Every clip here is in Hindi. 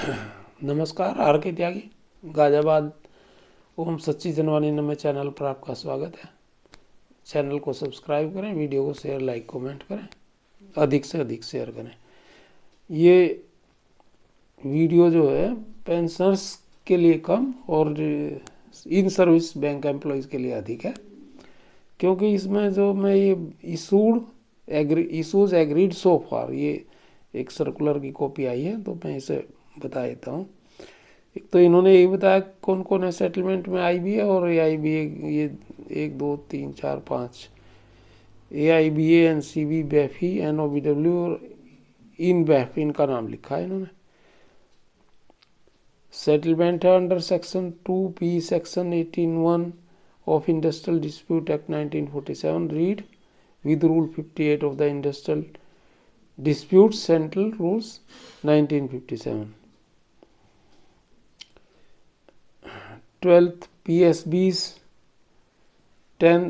नमस्कार, आर के त्यागी गाजियाबाद ओम सच्ची जनवानी नमे चैनल पर आपका स्वागत है। चैनल को सब्सक्राइब करें, वीडियो को शेयर, लाइक, कमेंट करें, अधिक से अधिक शेयर करें। ये वीडियो जो है पेंशनर्स के लिए कम और इन सर्विस बैंक एम्प्लॉयज़ के लिए अधिक है, क्योंकि इसमें जो मैं ये इशूज एग्रीड सो फार, ये एक सर्कुलर की कॉपी आई है, तो मैं इसे बता देता हूँ। एक तो इन्होंने यही बताया कौन कौन है सेटलमेंट में आई बी ए और ए आई बी ए, ये 1 2 3 4 5 A I B N C B बैफी एन ओ बी डब्ल्यू और इन बैफ, इनका नाम लिखा है इन्होंने। सेटलमेंट है under section 2 P section 18(1) of industrial dispute act 1947 read with Rule 58 of the Industrial Disputes Central Rules 1957. 12th PSBs 10,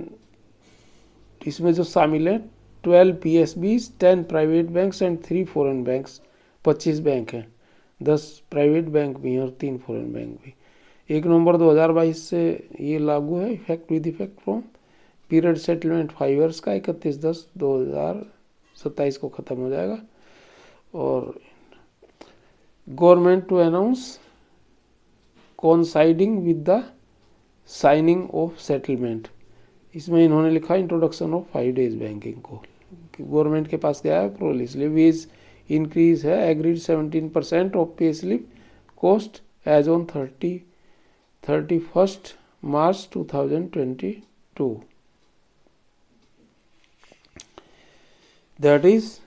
इसमें जो शामिल है 12 PSBs, 10 private banks and 3 foreign banks, 25 bank हैं, 10 प्राइवेट बैंक भी हैं और 3 फॉरेन बैंक भी। 1 नवंबर 2022 से ये लागू है, effect with effect from period settlement 5 years का 31/10/2027 को ख़त्म हो जाएगा। और government to announce coinciding with the signing of settlement, इसमें इन्होंने लिखा इंट्रोडक्शन ऑफ 5 डेज बैंकिंग को। गवर्नमेंट के पास गया है अप्रूवल, इसलिए वेज इंक्रीज है agreed 17% of pay slip cost as on 31 March 2022। That is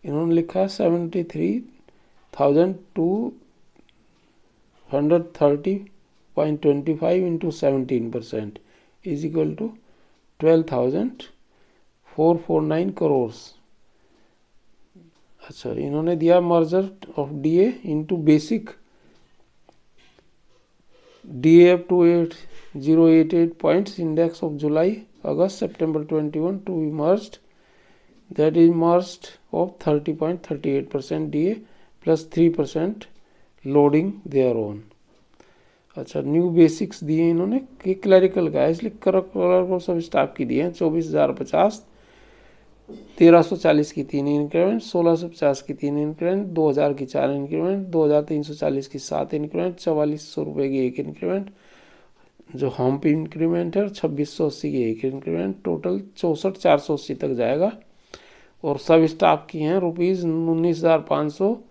इन्होंने लिखा है 73,230.25 into 17% is equal to 12,449 crore. अच्छा, इन्होंने दिया merger of D A into basic DA up to 8088 points index of July, August, September 21 to be merged, that is merged of 30.38% DA plus 3% loading their own। अच्छा, न्यू बेसिक्स दिए इन्होंने, क्लरिकल का है इसलिए कलर को सब स्टाफ की दिए हैं। 24,050, 1340 की 3 इंक्रीमेंट, 1650 की 3 इंक्रीमेंट, 2000 की 4 इंक्रीमेंट, 2340 की 7 इंक्रीमेंट, 4400 रुपये की 1 इंक्रीमेंट जो हम्प इंक्रीमेंट है, और 2680 की 1 इंक्रीमेंट, टोटल 64,480 तक जाएगा। और सब स्टाफ की हैं ₹19,500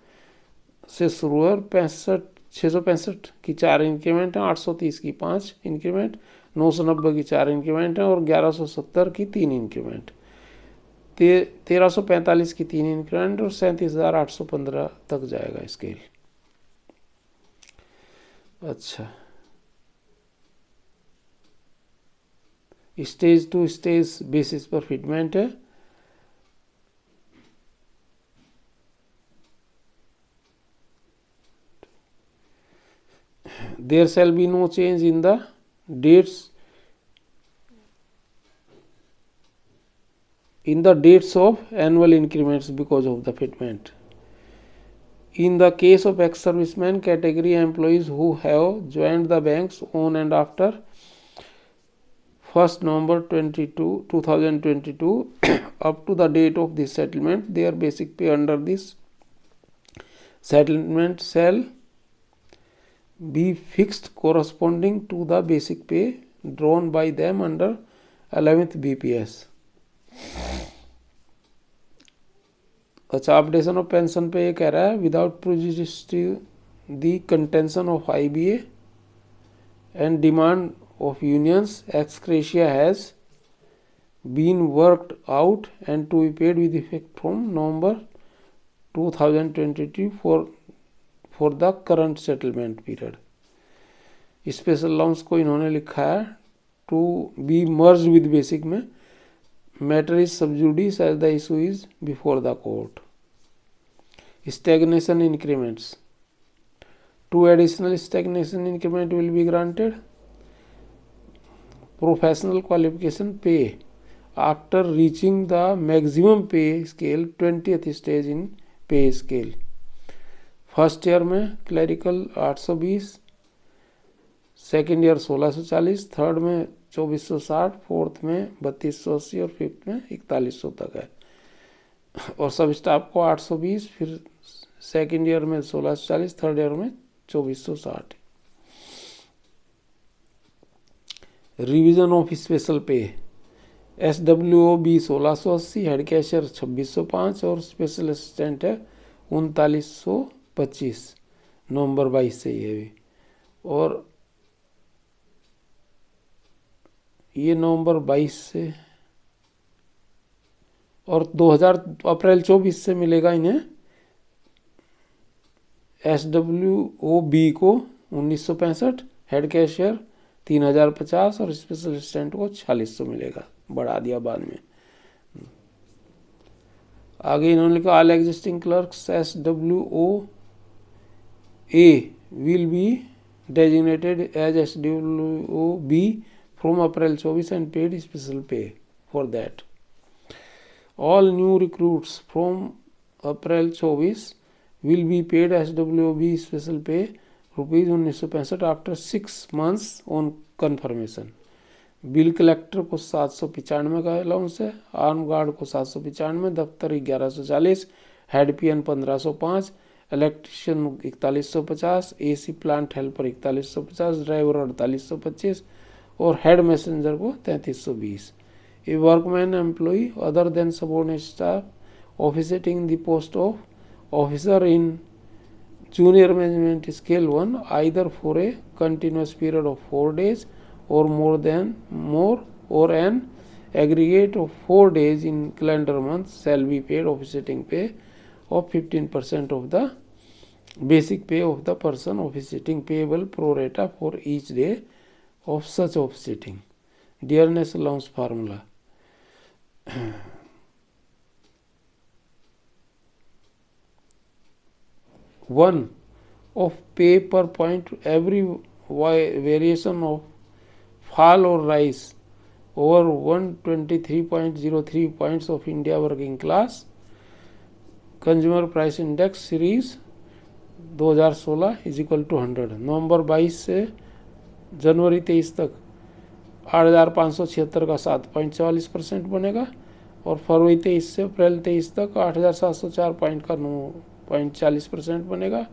से शुरू है, और 665 की 4 इंक्रीमेंट है, 830 की 5 इंक्रीमेंट, 990 की 4 इंक्रीमेंट है, और 1170 की 3 इंक्रीमेंट, 1345 की 3 इंक्रीमेंट, और 37,815 तक जाएगा स्केल। अच्छा, स्टेज टू स्टेज बेसिस पर फिटमेंट है। There shall be no change in the dates of annual increments because of the fitment. In the case of ex-servicemen category employees who have joined the banks on and after 1st November 2022 up to the date of this settlement, their basic pay under this settlement shall be fixed corresponding to the basic pay drawn by them under 11th BPS। अच्छा, अपडेशन ऑफ पेंशन पे ये कह रहा है without prejudice to the contention of IBA and demand of unions, ex gratia has been worked out and to be paid with effect from November 2022 for the current settlement period. Special allowance को इन्होंने लिखा है to be merge with basic में, matter is sub judice as the issue is before the court। Stagnation increments, 2 additional stagnation increment will be granted। Professional qualification pay after reaching the maximum pay scale 20th stage in pay scale. First year में क्लरिकल 820, सेकेंड ईयर 1640, थर्ड में 2460, फोर्थ में 3280 और फिफ्थ में 4100 तक है। और सब स्टाफ को 820, फिर सेकेंड ईयर में 1640, थर्ड ईयर में 2460। रिवीजन ऑफ स्पेशल पे, SWOB 1680, हेड कैशियर 2605 और स्पेशल असिस्टेंट है 3925, नवंबर 22 से ये भी। और ये नवंबर 22 से और 2000 अप्रैल 24 से मिलेगा इन्हें। SWOB को 1965, हेड कैशियर 3050 और स्पेशल असिस्टेंट को 4600 मिलेगा, बढ़ा दिया बाद में। आगे इन्होंने लिखा all existing clerks SWOA will be designated as SWOB from April 24 and paid special pay for that. All new recruits from April 24 will be paid SWOB special pay ₹1965 after 6 months on confirmation. Bill collector को 795 का अलाउंस है, आर्म गार्ड को 795, दफ्तर 1140, head peon 1505, electrician 4150, AC plant helper 4150, driver 4825 और हेड मैसेंजर को 3320। A workman employee other than subordinate staff officiating the post of officer in junior management scale 1 either for a continuous period of 4 days or more or an aggregate of 4 days in calendar month shall be paid officiating pay of 15% of the basic pay of the person officiating, payable pro rata for each day of such officiating. Dearness allowance formula. 1 of pay per point every variation of fall or rise over 123.03 points of India working class consumer price index series 2016 is equal to 100। नवंबर 22 से जनवरी 23 तक 8576 का 7.44% बनेगा और फरवरी 23 से अप्रैल 23 तक 8704 पॉइंट का 9.40% बनेगा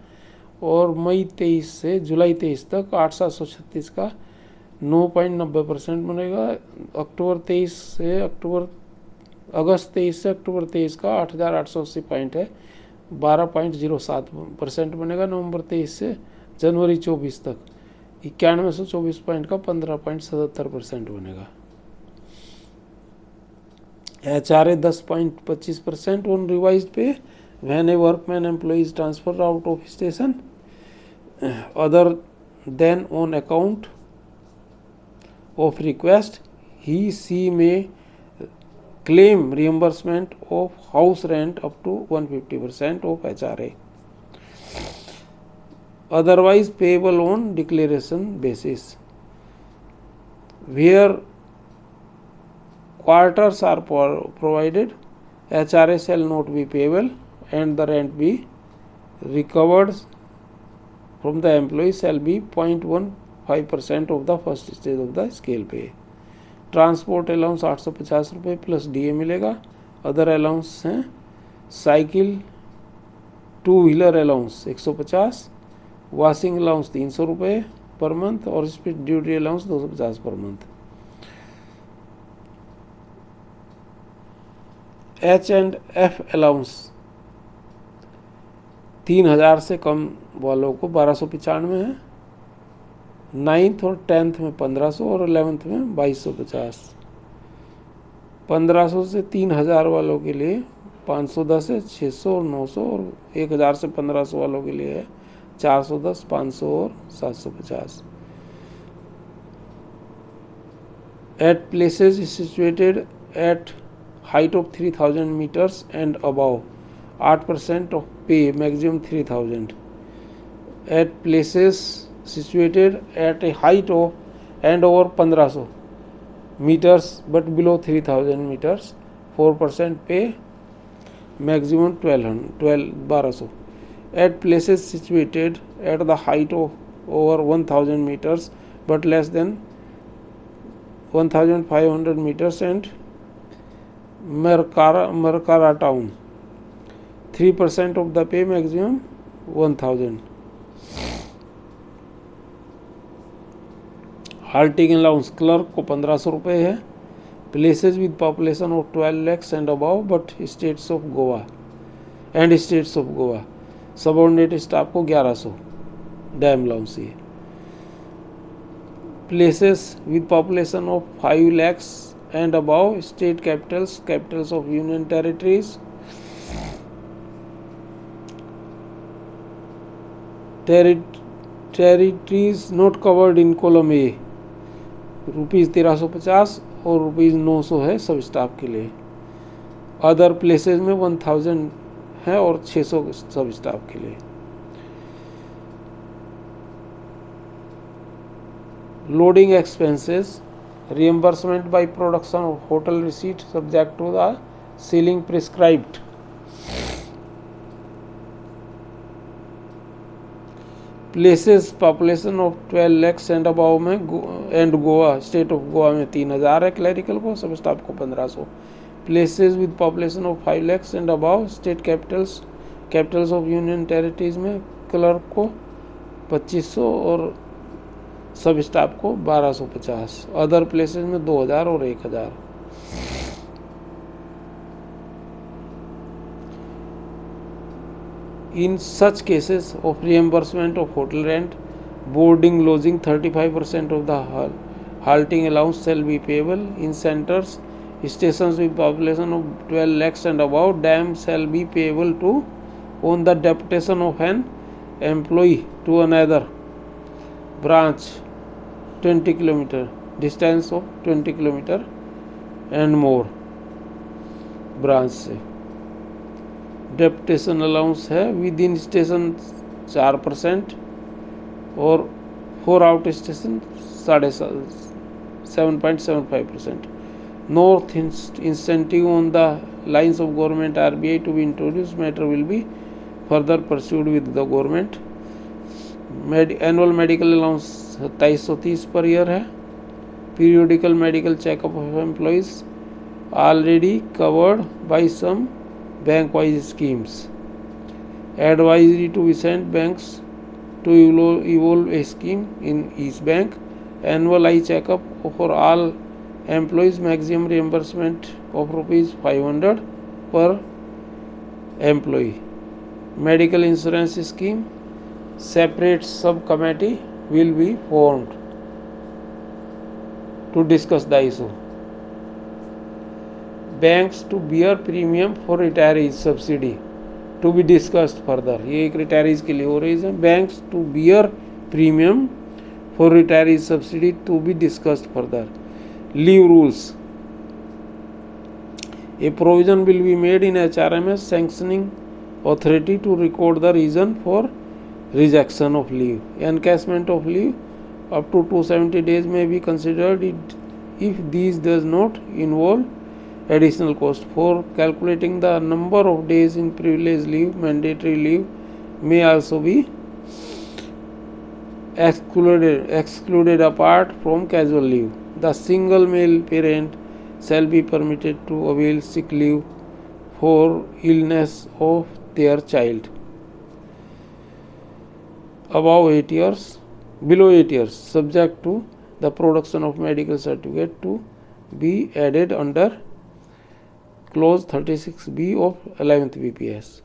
और मई 23 से जुलाई 23 तक 8736 का 9.90% बनेगा। अक्टूबर 23 से अगस्त 23 से अक्टूबर 23 का 8880 पॉइंट है, 12.07% बनेगा। नवंबर 23 से जनवरी 24 तक 9124 पॉइंट का 15.77% बनेगा। HRA 10.25% ऑन रिवाइज्ड पे when a workman employee is transferred out of station other than on account of request, he/she may claim reimbursement of house rent up to 150% of HRA, otherwise payable on declaration basis. Where quarters are provided, HRA shall not be payable and the rent be recovered from the employee shall be 0.15% of the first stage of the scale pay. Transport allowance 850 रुपये प्लस DA मिलेगा। अदर अलाउंस हैं cycle 2 wheeler allowance 150, washing allowance 300 रुपये पर मंथ और speed duty allowance 250 per month. H&F allowance 3000 से कम वालों को 1295 है, 9th और 10th में 1500 और 11th में 2250। 1500 से 3000 वालों के लिए 510 है, 600 और 900 और 1000 से 1500 वालों के लिए है 410, 500 और 750। At places situated at height of 3000 meters and above 8% of pay, maximum 3000. At places situated at a height of and over 1500 meters but below 3000 meters, 4% pay, maximum 1200. At places situated at the height of over 1000 meters but less than 1500 meters and Markara town, 3% of the pay, maximum 1000. Halting allowance clerk को 1500 रुपये है. Places with population of 12 lakhs and above but states of Goa subordinate staff को 1100 डैम अलाउंस है. Places with population of 5 lakhs and above state capitals of union territories not covered in column A, ₹1350 और ₹900 है सब स्टाफ के लिए. अदर प्लेसेज में 1000 है और 600 सब स्टाफ के लिए. Lodging expenses reimbursement by production of hotel receipt subject to the ceiling prescribed. Places population of 12 lakhs and above में and Goa state of Goa में 3000 है क्लरिकल को, सब स्टाफ को 1500. Places with population of 5 lakhs and above state capitals of union territories में क्लर्क को 2500 और सब स्टाफ को 1250. अदर प्लेसेस में 2000 और 1000. In such cases of reimbursement of hotel rent, boarding, lodging, 35% of the halting allowance shall be payable. In centers, stations with population of 12 lakhs and above, dam shall be payable to on the deputation of an employee to another branch 20 km distance of 20 km and more branch से. डेप्टेशन अलाउंस है विद इन स्टेशन 4% और 4 out station 7.75%. North incentive on the lines of government RBI to be introduce. Matter will be further pursued with the government. Annual medical allowance 2730 पर ईयर है. Periodical medical checkup of employees already covered by some bank wise schemes. Advisory to be sent banks to evolve a scheme in each bank. Annual eye checkup for all employees, maximum reimbursement of ₹500 per employee. Medical insurance scheme, separate subcommittee will be formed to discuss the issue. Banks to bear premium for retirees subsidy to be discussed further. ये एक retirees के लिए हो रही है. Banks to bear premium for retirees subsidy to be discussed further. Leave rules. A provision will be made in HRMS sanctioning authority to record the reason for rejection of leave. Encashment of leave up to 270 days may be considered if these does not involve additional cost. For calculating the number of days in privilege leave, mandatory leave may also be excluded apart from casual leave. The single male parent shall be permitted to avail sick leave for illness of their child below 8 years, subject to the production of medical certificate to be added under Clause 36B of 11th BPS.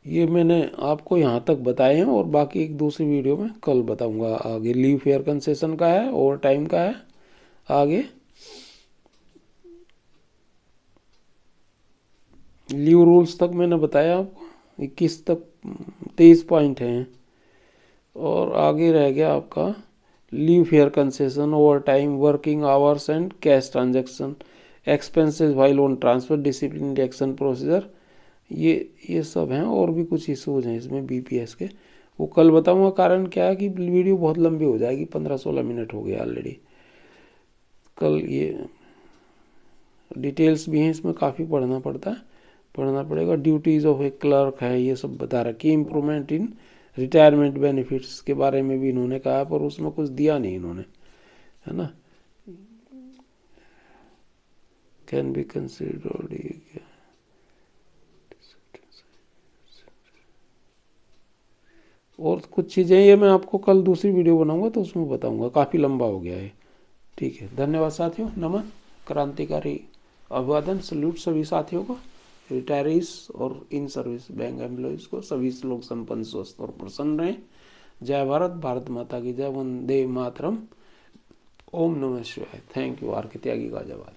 ये मैंने आपको यहाँ तक बताए हैं और बाकी एक दूसरी वीडियो में कल बताऊंगा. आगे लीव फेयर कंसेशन का है, ओवर टाइम का है आगे. लीव रूल्स तक मैंने बताया आपको, 21 तक 23 पॉइंट हैं। और आगे रह गया आपका leave fair concession, over time, working hours and cash transaction, expenses while on transfer, discipline action procedure, ये सब हैं। और भी कुछ इशूज हैं इसमें बीपीएस के, वो कल बताऊंगा। कारण क्या है कि वीडियो बहुत लंबी हो जाएगी, 15-16 मिनट हो गए ऑलरेडी। कल ये डिटेल्स भी हैं इसमें, काफ़ी पढ़ना पड़ेगा। ड्यूटीज़ ऑफ ए क्लर्क है, ये सब बता रखी। इम्प्रूवमेंट इन रिटायरमेंट बेनिफिट्स के बारे में भी इन्होंने कहा, पर उसमें कुछ दिया नहीं इन्होंने, है ना। कैन बी कंसिडर्ड, और कुछ चीज़ें ये मैं आपको कल दूसरी वीडियो बनाऊंगा तो उसमें बताऊंगा, काफ़ी लंबा हो गया है। ठीक है, धन्यवाद साथियों, नमन, क्रांतिकारी अभिवादन, सल्यूट सभी साथियों को, रिटायरीज और इन सर्विस बैंक एम्प्लॉयज़ को। सभी लोग संपन्न, स्वस्थ और प्रसन्न रहें। जय भारत, भारत माता की जय, वंदे मातरम, ओम नमः शिवाय। Thank you. आर के त्यागी गाजियाबाद।